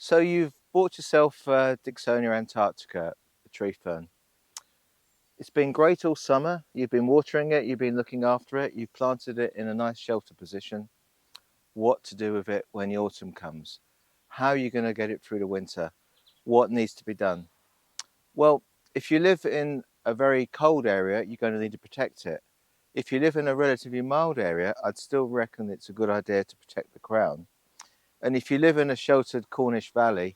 So you've bought yourself Dicksonia antarctica, a tree fern. It's been great all summer. You've been watering it, you've been looking after it, you've planted it in a nice shelter position. What to do with it when the autumn comes? How are you going to get it through the winter? What needs to be done? Well, if you live in a very cold area, you're going to need to protect it. If you live in a relatively mild area, I'd still reckon it's a good idea to protect the crown. And if you live in a sheltered Cornish valley,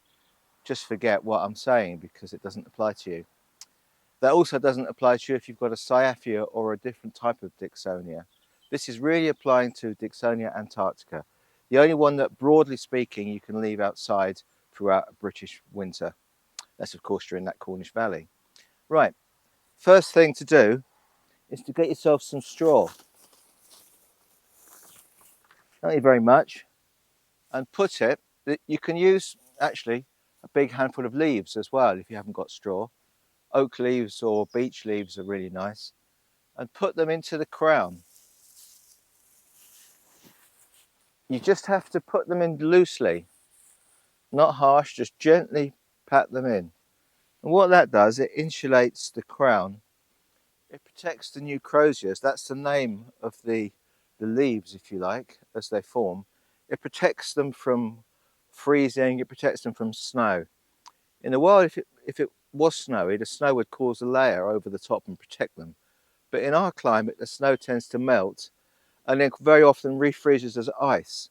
just forget what I'm saying because it doesn't apply to you. That also doesn't apply to you if you've got a Cyathea or a different type of Dicksonia. This is really applying to Dicksonia antarctica, the only one that, broadly speaking, you can leave outside throughout a British winter. That's, of course, you're in that Cornish valley. Right, first thing to do is to get yourself some straw. Don't need very much. And put it, you can use, actually, a big handful of leaves as well if you haven't got straw. Oak leaves or beech leaves are really nice, and put them into the crown. You just have to put them in loosely, not harsh, just gently pat them in. And what that does, it insulates the crown. It protects the new croziers. That's the name of the leaves, if you like, as they form. It protects them from freezing, it protects them from snow. In the wild, if it was snowy, the snow would cause a layer over the top and protect them. But in our climate, the snow tends to melt and then very often refreezes as ice.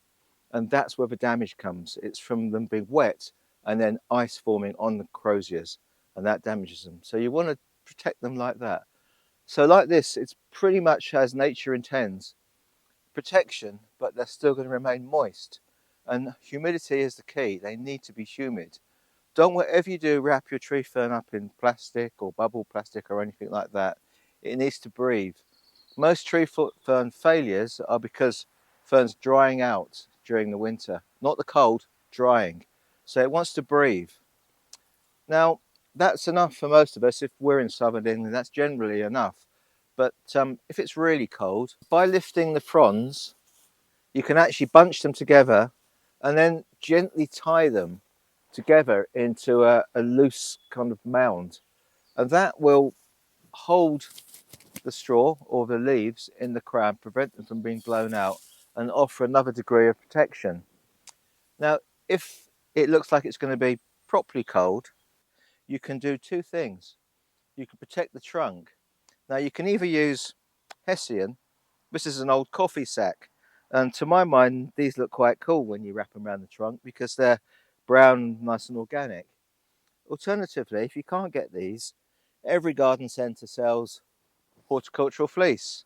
And that's where the damage comes. It's from them being wet and then ice forming on the croziers, and that damages them. So you want to protect them like that. So like this, it's pretty much as nature intends. Protection, but they're still going to remain moist. And humidity is the key. They need to be humid. Don't, whatever you do, wrap your tree fern up in plastic or bubble plastic or anything like that. It needs to breathe. Most tree fern failures are because fern's drying out during the winter, not the cold, drying. So it wants to breathe. Now, that's enough for most of us. If we're in southern England, that's generally enough. But if it's really cold, by lifting the fronds, you can actually bunch them together and then gently tie them together into a loose kind of mound, and that will hold the straw or the leaves in the crown, prevent them from being blown out, and offer another degree of protection. Now, if it looks like it's going to be properly cold, you can do two things. You can protect the trunk. Now, you can either use Hessian. This is an old coffee sack, and to my mind, these look quite cool when you wrap them around the trunk because they're brown, nice and organic. Alternatively, if you can't get these, every garden centre sells horticultural fleece.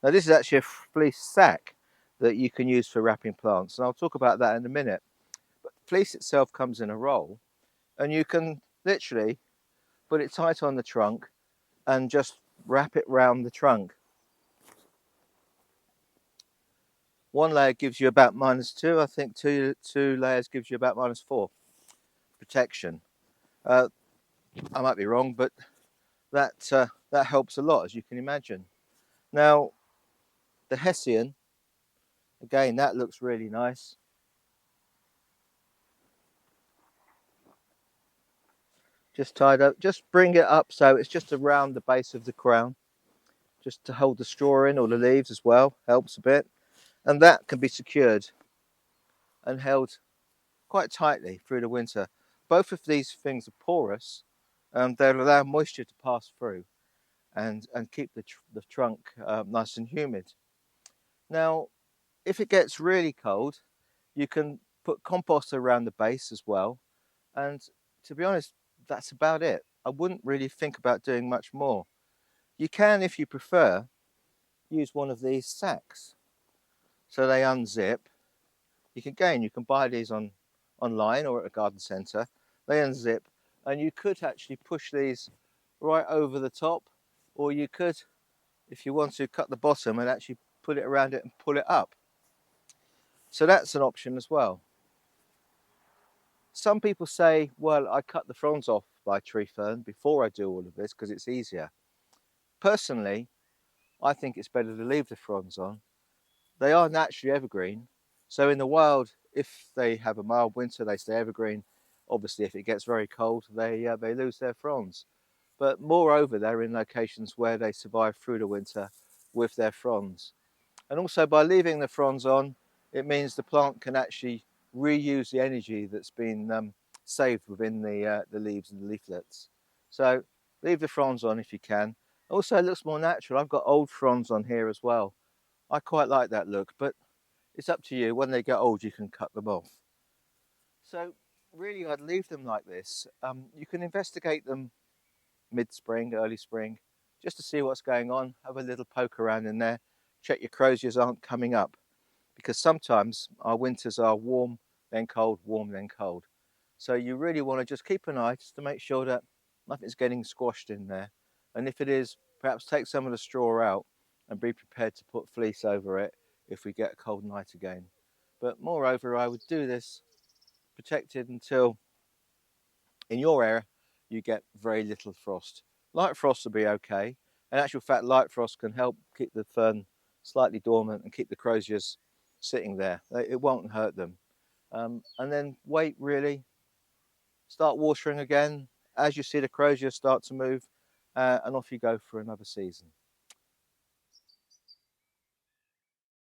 Now, this is actually a fleece sack that you can use for wrapping plants, and I'll talk about that in a minute. But fleece itself comes in a roll, and you can literally put it tight on the trunk and just wrap it round the trunk. One layer gives you about -2. I think two layers gives you about -4 protection. I might be wrong, but that helps a lot, as you can imagine. Now, the Hessian, again, that looks really nice. Just tied up, just bring it up so it's just around the base of the crown, just to hold the straw in, or the leaves as well, helps a bit. And that can be secured and held quite tightly through the winter. Both of these things are porous, they'll allow moisture to pass through and keep the trunk nice and humid. Now, if it gets really cold, you can put compost around the base as well. And to be honest, that's about it. I wouldn't really think about doing much more. You can, if you prefer, use one of these sacks. So they unzip. You can buy these online or at a garden centre. They unzip, and you could actually push these right over the top, or you could, if you want to, cut the bottom and actually put it around it and pull it up. So that's an option as well. Some people say, well, I cut the fronds off by tree fern before I do all of this because it's easier. Personally, I think it's better to leave the fronds on. They are naturally evergreen. So in the wild, if they have a mild winter, they stay evergreen. Obviously, if it gets very cold, they lose their fronds. But moreover, they're in locations where they survive through the winter with their fronds. And also by leaving the fronds on, it means the plant can actually reuse the energy that's been saved within the leaves and the leaflets. So leave the fronds on if you can. Also, it looks more natural. I've got old fronds on here as well. I quite like that look, but it's up to you. When they get old, you can cut them off. So really, I'd leave them like this. You can investigate them mid-spring, early spring, just to see what's going on. Have a little poke around in there. Check your croziers aren't coming up, because sometimes our winters are warm, then cold, warm, then cold. So you really want to just keep an eye just to make sure that nothing's getting squashed in there. And if it is, perhaps take some of the straw out and be prepared to put fleece over it if we get a cold night again. But moreover, I would do this protected until in your area you get very little frost. Light frost will be okay. In actual fact, light frost can help keep the fern slightly dormant and keep the croziers sitting there. It won't hurt them. And then wait, really, start watering again as you see the croziers start to move, and off you go for another season.